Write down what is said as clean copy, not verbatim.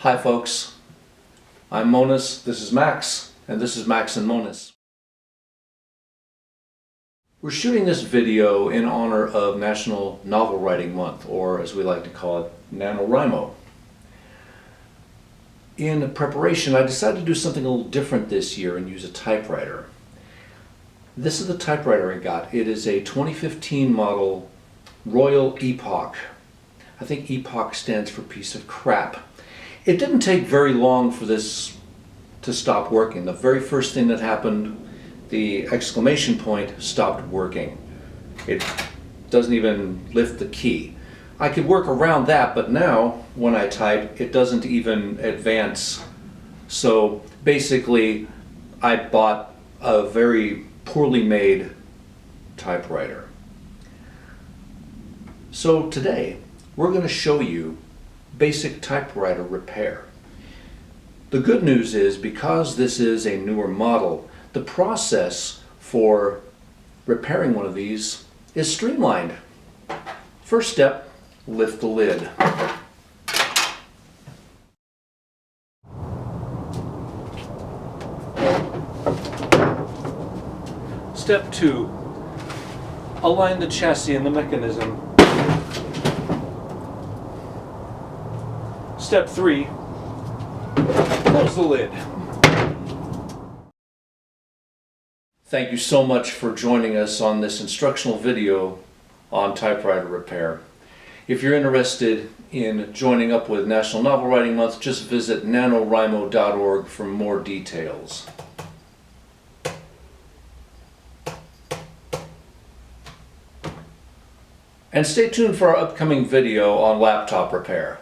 Hi folks, I'm Moniz, this is Max, and this is Max and Moniz. We're shooting this video in honor of National Novel Writing Month, or as we like to call it, NaNoWriMo. In preparation, I decided to do something a little different this year and use a typewriter. This is the typewriter I got. It is a 2015 model Royal Epoch. I think Epoch stands for piece of crap. It didn't take very long for this to stop working. The very first thing that happened, the exclamation point stopped working. It doesn't even lift the key. I could work around that, but now when I type, it doesn't even advance. So basically, I bought a very poorly made typewriter. So today, we're going to show you basic typewriter repair. The good news is, because this is a newer model, the process for repairing one of these is streamlined. First step, lift the lid. Step 2, align the chassis and the mechanism. Step 3, close the lid. Thank you so much for joining us on this instructional video on typewriter repair. If you're interested in joining up with National Novel Writing Month, just visit nanowrimo.org for more details. And stay tuned for our upcoming video on laptop repair.